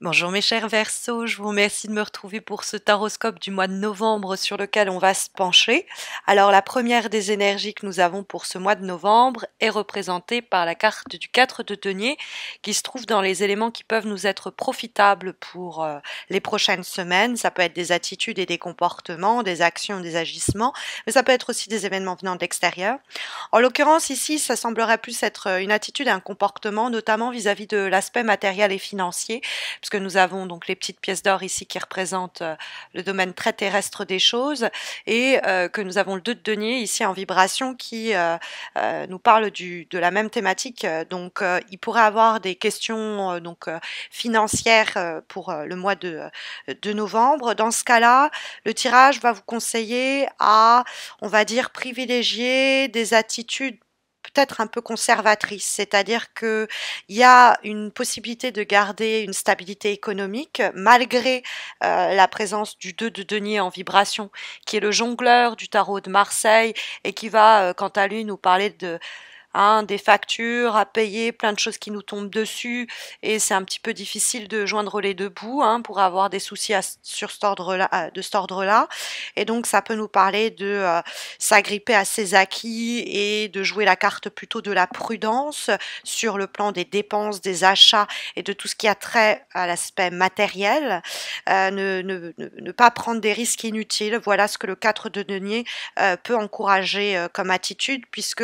Bonjour mes chers Verseaux, je vous remercie de me retrouver pour ce taroscope du mois de novembre sur lequel on va se pencher. Alors la première des énergies que nous avons pour ce mois de novembre est représentée par la carte du 4 de denier qui se trouve dans les éléments qui peuvent nous être profitables pour les prochaines semaines. Ça peut être des attitudes et des comportements, des actions, des agissements, mais ça peut être aussi des événements venant de l'extérieur. En l'occurrence ici, ça semblerait plus être une attitude et un comportement, notamment vis-à-vis de l'aspect matériel et financier, puisque nous avons donc les petites pièces d'or ici qui représentent le domaine très terrestre des choses, et que nous avons le 2 de denier ici en vibration qui nous parle de la même thématique. Donc il pourrait avoir des questions financières pour le mois de novembre. Dans ce cas-là, le tirage va vous conseiller à, on va dire, privilégier des attitudes peut-être un peu conservatrice, c'est-à-dire qu'il y a une possibilité de garder une stabilité économique malgré la présence du 2 de denier en vibration, qui est le jongleur du tarot de Marseille et qui va, quant à lui, nous parler de des factures à payer, plein de choses qui nous tombent dessus, et c'est un petit peu difficile de joindre les deux bouts pour avoir des soucis sur cet ordre-là, de cet ordre-là. Et donc ça peut nous parler de s'agripper à ses acquis et de jouer la carte plutôt de la prudence sur le plan des dépenses, des achats et de tout ce qui a trait à l'aspect matériel. Ne pas prendre des risques inutiles. Voilà ce que le 4 de denier peut encourager comme attitude, puisque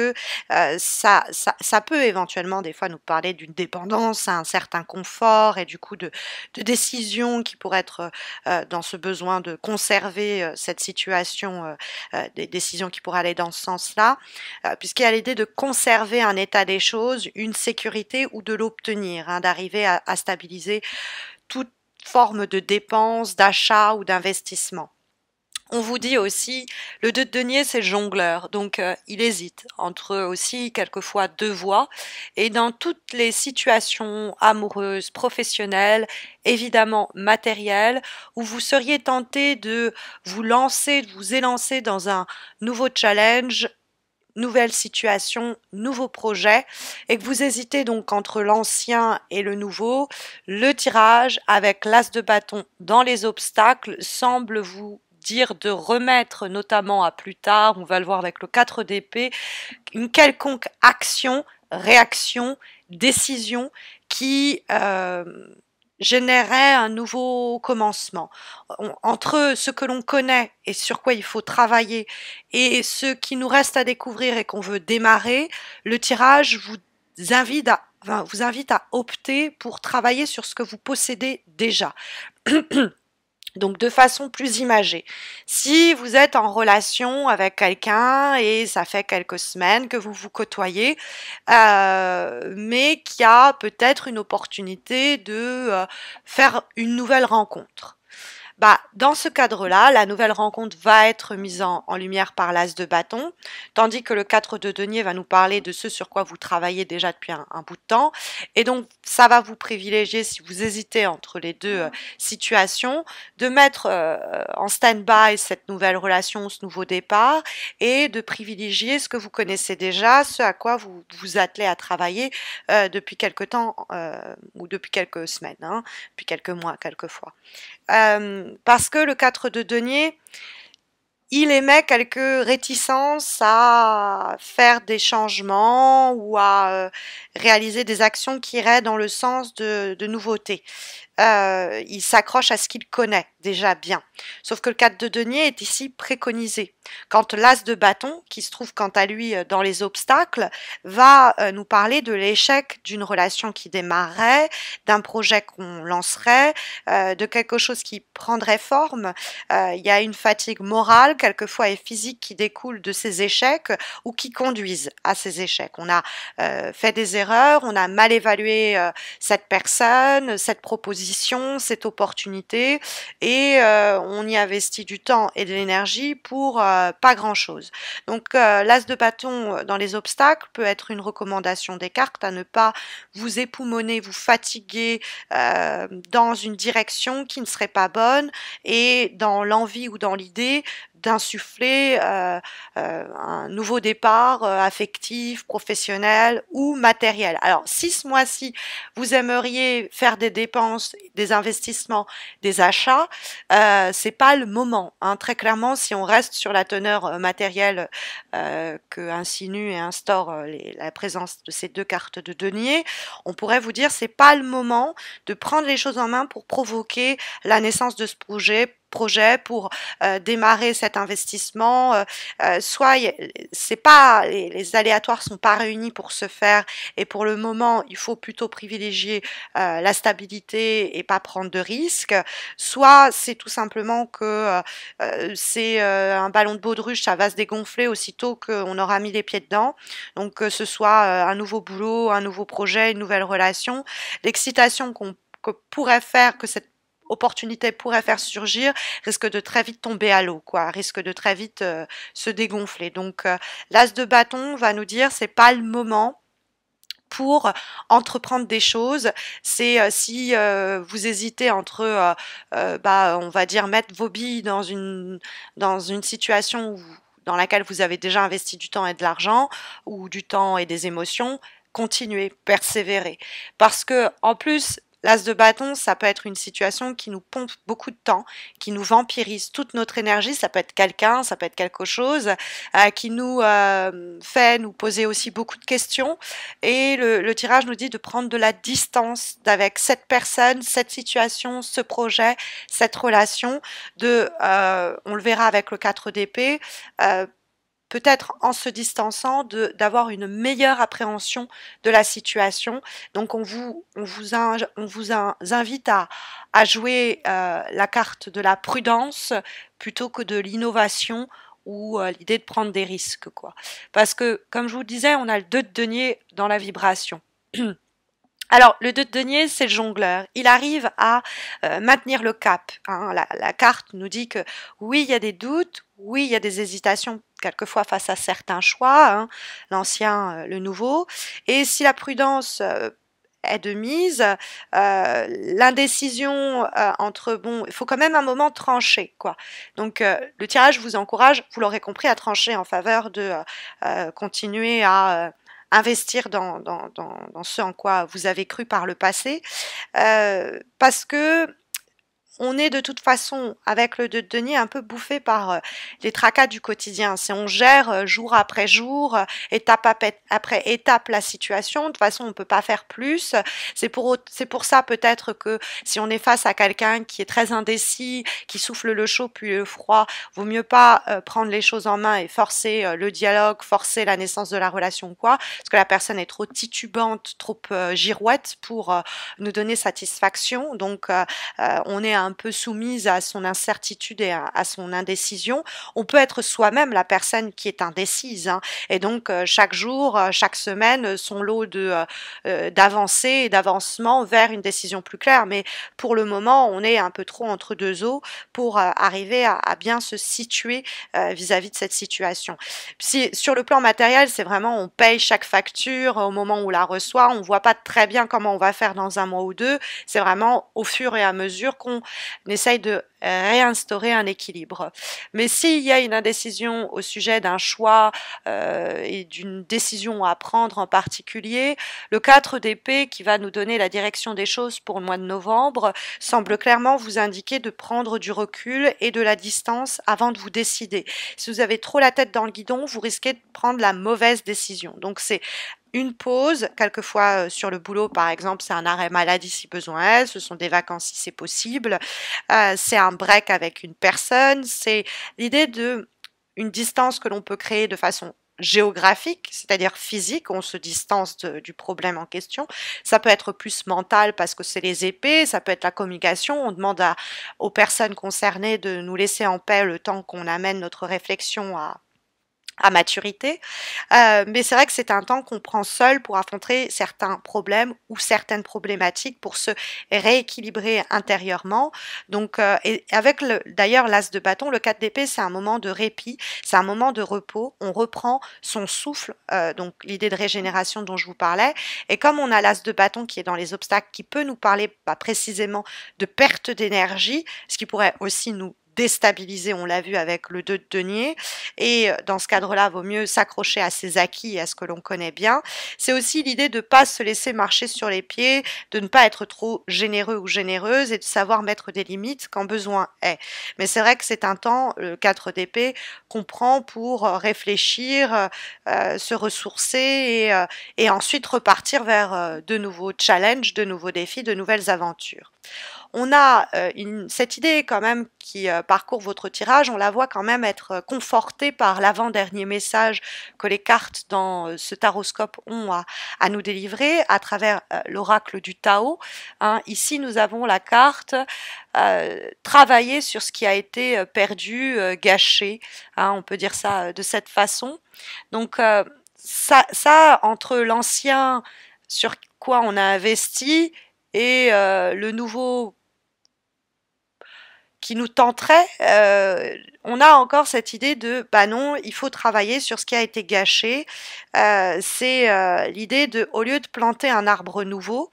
ça peut éventuellement des fois nous parler d'une dépendance à un certain confort et du coup de décisions qui pourraient être dans ce besoin de conserver cette situation, des décisions qui pourraient aller dans ce sens-là, puisqu'il y a l'idée de conserver un état des choses, une sécurité ou de l'obtenir, d'arriver à stabiliser toute forme de dépense, d'achat ou d'investissement. On vous dit aussi, le 2 de denier, c'est le jongleur, donc il hésite entre aussi quelquefois deux voies, et dans toutes les situations amoureuses, professionnelles, évidemment matérielles, où vous seriez tenté de vous lancer, de vous élancer dans un nouveau challenge, nouvelle situation, nouveau projet, et que vous hésitez donc entre l'ancien et le nouveau, le tirage avec l'as de bâton dans les obstacles semble vous dire de remettre notamment à plus tard, on va le voir avec le 4 d'épée, une quelconque action, réaction, décision qui générerait un nouveau commencement. Entre ce que l'on connaît et sur quoi il faut travailler et ce qui nous reste à découvrir et qu'on veut démarrer, le tirage vous invite à opter pour travailler sur ce que vous possédez déjà. Donc de façon plus imagée. Si vous êtes en relation avec quelqu'un et ça fait quelques semaines que vous vous côtoyez, mais qu'il y a peut-être une opportunité de faire une nouvelle rencontre. Dans ce cadre-là, la nouvelle rencontre va être mise en lumière par l'as de bâton, tandis que le 4 de denier va nous parler de ce sur quoi vous travaillez déjà depuis un bout de temps. Et donc, ça va vous privilégier, si vous hésitez entre les deux situations, de mettre en stand-by cette nouvelle relation, ce nouveau départ, et de privilégier ce que vous connaissez déjà, ce à quoi vous vous attelez à travailler depuis quelque temps ou depuis quelques semaines, depuis quelques mois, quelquefois. Parce que le 4 de denier, il émet quelques réticences à faire des changements ou à réaliser des actions qui iraient dans le sens de nouveautés. Il s'accroche à ce qu'il connaît déjà bien. Sauf que le 4 de denier est ici préconisé. Quand l'as de bâton, qui se trouve quant à lui dans les obstacles, va nous parler de l'échec d'une relation qui démarrerait, d'un projet qu'on lancerait, de quelque chose qui prendrait forme. Il y a une fatigue morale, quelquefois et physique, qui découle de ces échecs ou qui conduisent à ces échecs. On a fait des erreurs, on a mal évalué cette personne, cette proposition, cette opportunité, et on y investit du temps et de l'énergie pour pas grand-chose. Donc l'as de bâton dans les obstacles peut être une recommandation des cartes à ne pas vous époumoner, vous fatiguer dans une direction qui ne serait pas bonne et dans l'envie ou dans l'idée d'insuffler un nouveau départ affectif, professionnel ou matériel. Alors, si ce mois-ci, vous aimeriez faire des dépenses, des investissements, des achats, c'est pas le moment, hein. Très clairement, si on reste sur la teneur matérielle que insinue et instaure la présence de ces deux cartes de denier, on pourrait vous dire c'est pas le moment de prendre les choses en main pour provoquer la naissance de ce projet pour démarrer cet investissement. Soit c'est pas les aléatoires sont pas réunis pour se faire et pour le moment il faut plutôt privilégier la stabilité et pas prendre de risques. Soit c'est tout simplement que c'est un ballon de baudruche, ça va se dégonfler aussitôt qu'on aura mis les pieds dedans. Donc que ce soit un nouveau boulot, un nouveau projet, une nouvelle relation, l'excitation que pourrait faire que cette opportunité pourrait faire surgir risque de très vite tomber à l'eau, quoi, risque de très vite se dégonfler. Donc l'as de bâton va nous dire c'est pas le moment pour entreprendre des choses. C'est si vous hésitez entre on va dire mettre vos billes dans une situation dans laquelle vous avez déjà investi du temps et de l'argent ou du temps et des émotions, continuez, persévérez, parce que en plus l'as de bâton, ça peut être une situation qui nous pompe beaucoup de temps, qui nous vampirise toute notre énergie. Ça peut être quelqu'un, ça peut être quelque chose qui nous fait nous poser aussi beaucoup de questions. Et le tirage nous dit de prendre de la distance avec cette personne, cette situation, ce projet, cette relation. On le verra avec le 4 d'épée. Peut-être en se distançant, d'avoir une meilleure appréhension de la situation. Donc on vous invite à jouer la carte de la prudence plutôt que de l'innovation ou l'idée de prendre des risques, quoi. Parce que, comme je vous le disais, on a le 2 de denier dans la vibration. Alors, le 2 de denier, c'est le jongleur. Il arrive à maintenir le cap, hein. La carte nous dit que oui, il y a des doutes, oui, il y a des hésitations, quelquefois face à certains choix, hein, l'ancien, le nouveau. Et si la prudence est de mise, l'indécision entre bon, il faut quand même un moment trancher, quoi. Donc le tirage vous encourage, vous l'aurez compris, à trancher en faveur de continuer à investir dans ce en quoi vous avez cru par le passé, parce que on est de toute façon, avec le 2 de denier, un peu bouffé par les tracas du quotidien. Si on gère jour après jour, étape après étape la situation, de toute façon on ne peut pas faire plus. C'est pour ça peut-être que si on est face à quelqu'un qui est très indécis, qui souffle le chaud puis le froid, vaut mieux pas prendre les choses en main et forcer le dialogue, forcer la naissance de la relation, quoi, parce que la personne est trop titubante, trop girouette pour nous donner satisfaction. Donc on est un peu soumise à son incertitude et à son indécision. On peut être soi-même la personne qui est indécise, hein, et donc chaque jour, chaque semaine, son lot d'avancées et d'avancement vers une décision plus claire. Mais pour le moment, on est un peu trop entre deux eaux pour arriver à bien se situer vis-à-vis de cette situation. Si, sur le plan matériel, c'est vraiment on paye chaque facture au moment où on la reçoit, on voit pas très bien comment on va faire dans un mois ou deux, c'est vraiment au fur et à mesure qu'on essaye de réinstaurer un équilibre. Mais s'il y a une indécision au sujet d'un choix et d'une décision à prendre en particulier, le 4 d'épée qui va nous donner la direction des choses pour le mois de novembre semble clairement vous indiquer de prendre du recul et de la distance avant de vous décider. Si vous avez trop la tête dans le guidon, vous risquez de prendre la mauvaise décision. Donc c'est une pause, quelquefois sur le boulot par exemple, c'est un arrêt maladie si besoin est, ce sont des vacances si c'est possible, c'est un break avec une personne, c'est l'idée de une distance que l'on peut créer de façon géographique, c'est-à-dire physique, on se distance du problème en question. Ça peut être plus mental parce que c'est les épées, ça peut être la communication, on demande aux personnes concernées de nous laisser en paix le temps qu'on amène notre réflexion à maturité, mais c'est vrai que c'est un temps qu'on prend seul pour affronter certains problèmes ou certaines problématiques pour se rééquilibrer intérieurement. Donc, et avec d'ailleurs l'as de bâton, le 4 d'épée, c'est un moment de répit, c'est un moment de repos, on reprend son souffle, donc l'idée de régénération dont je vous parlais, et comme on a l'as de bâton qui est dans les obstacles, qui peut nous parler précisément de perte d'énergie, ce qui pourrait aussi nous déstabiliser, on l'a vu avec le 2 de denier, et dans ce cadre-là, vaut mieux s'accrocher à ses acquis et à ce que l'on connaît bien. C'est aussi l'idée de ne pas se laisser marcher sur les pieds, de ne pas être trop généreux ou généreuse et de savoir mettre des limites quand besoin est. Mais c'est vrai que c'est un temps, le 4 d'épée, qu'on prend pour réfléchir, se ressourcer et ensuite repartir vers de nouveaux challenges, de nouveaux défis, de nouvelles aventures. On a cette idée quand même qui parcourt votre tirage, on la voit quand même être confortée par l'avant-dernier message que les cartes dans ce taroscope ont à nous délivrer à travers l'oracle du Tao. Hein. Ici, nous avons la carte travailler sur ce qui a été perdu, gâché. Hein, on peut dire ça de cette façon. Donc, ça entre l'ancien sur quoi on a investi et le nouveau qui nous tenterait, on a encore cette idée de bah non, il faut travailler sur ce qui a été gâché. C'est l'idée de, au lieu de planter un arbre nouveau,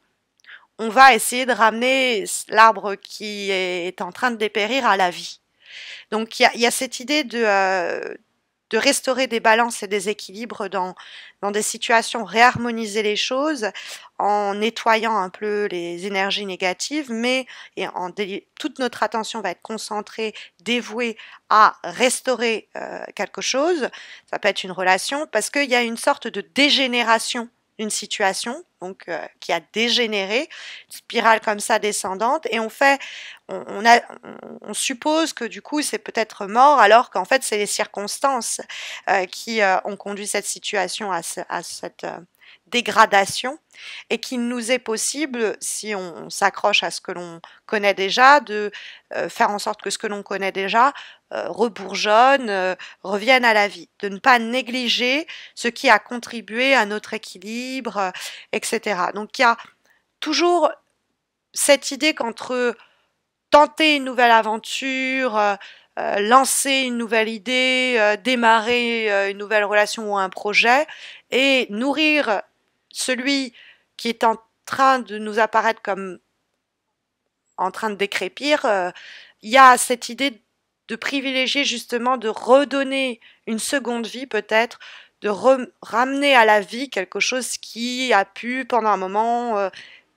on va essayer de ramener l'arbre qui est en train de dépérir à la vie. Donc il y a cette idée de restaurer des balances et des équilibres dans des situations, réharmoniser les choses en nettoyant un peu les énergies négatives, mais toute notre attention va être concentrée, dévouée à restaurer quelque chose. Ça peut être une relation, parce qu'il y a une sorte de dégénération d'une situation, donc qui a dégénéré, une spirale comme ça descendante, et on suppose que du coup c'est peut-être mort, alors qu'en fait c'est les circonstances qui ont conduit cette situation à cette dégradation, et qu'il nous est possible, si on s'accroche à ce que l'on connaît déjà, de faire en sorte que ce que l'on connaît déjà rebourgeonne, revienne à la vie, de ne pas négliger ce qui a contribué à notre équilibre, etc. Donc il y a toujours cette idée qu'entre tenter une nouvelle aventure, lancer une nouvelle idée, démarrer une nouvelle relation ou un projet, et nourrir celui qui est en train de nous apparaître comme en train de décrépir, il y a cette idée de privilégier justement, de redonner une seconde vie peut-être, de ramener à la vie quelque chose qui a pu pendant un moment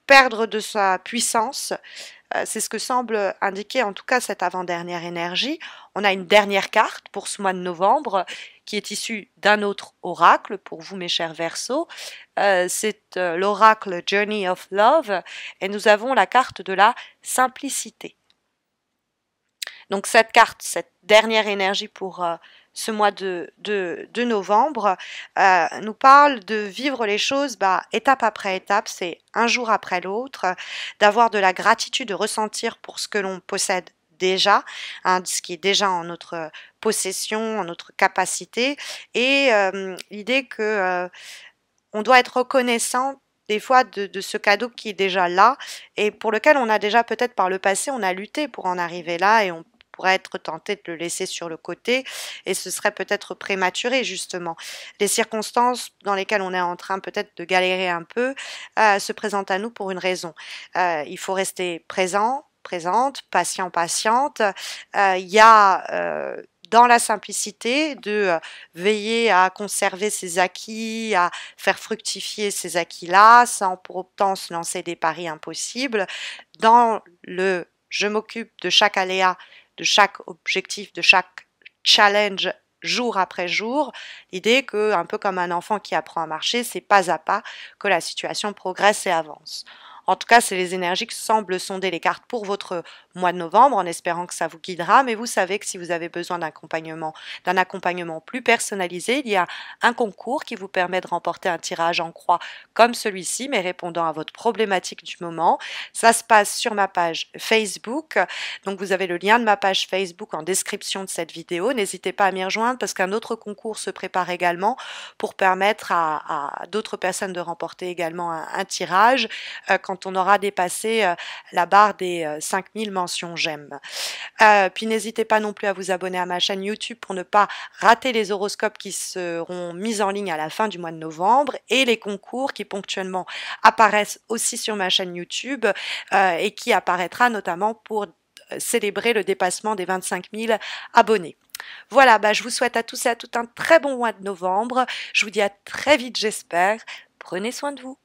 perdre de sa puissance. C'est ce que semble indiquer en tout cas cette avant-dernière énergie. On a une dernière carte pour ce mois de novembre qui est issue d'un autre oracle pour vous mes chers Verseaux. C'est l'oracle Journey of Love, et nous avons la carte de la simplicité. Donc cette carte, cette dernière énergie pour ce mois de novembre, nous parle de vivre les choses étape après étape, c'est un jour après l'autre, d'avoir de la gratitude, de ressentir pour ce que l'on possède déjà, hein, ce qui est déjà en notre possession, en notre capacité, et l'idée que on doit être reconnaissant des fois de ce cadeau qui est déjà là et pour lequel on a déjà peut-être par le passé, on a lutté pour en arriver là, et on pourrait être tenté de le laisser sur le côté, et ce serait peut-être prématuré justement. Les circonstances dans lesquelles on est en train peut-être de galérer un peu se présentent à nous pour une raison. Il faut rester présent, présente, patient, patiente. Il y a dans la simplicité de veiller à conserver ses acquis, à faire fructifier ces acquis-là, sans pour autant se lancer des paris impossibles. Dans le je m'occupe de chaque aléa, de chaque objectif, de chaque challenge jour après jour, l'idée que, un peu comme un enfant qui apprend à marcher, c'est pas à pas que la situation progresse et avance. En tout cas, c'est les énergies que semblent sonder les cartes pour votre mois de novembre, en espérant que ça vous guidera. Mais vous savez que si vous avez besoin d'un accompagnement plus personnalisé, il y a un concours qui vous permet de remporter un tirage en croix comme celui-ci, mais répondant à votre problématique du moment. Ça se passe sur ma page Facebook. Donc vous avez le lien de ma page Facebook en description de cette vidéo. N'hésitez pas à m'y rejoindre parce qu'un autre concours se prépare également pour permettre à d'autres personnes de remporter également un tirage quand on aura dépassé la barre des 5000 mentions j'aime. Puis n'hésitez pas non plus à vous abonner à ma chaîne YouTube pour ne pas rater les horoscopes qui seront mis en ligne à la fin du mois de novembre, et les concours qui ponctuellement apparaissent aussi sur ma chaîne YouTube et qui apparaîtra notamment pour célébrer le dépassement des 25 000 abonnés. Voilà, je vous souhaite à tous et à toutes un très bon mois de novembre. Je vous dis à très vite, j'espère. Prenez soin de vous.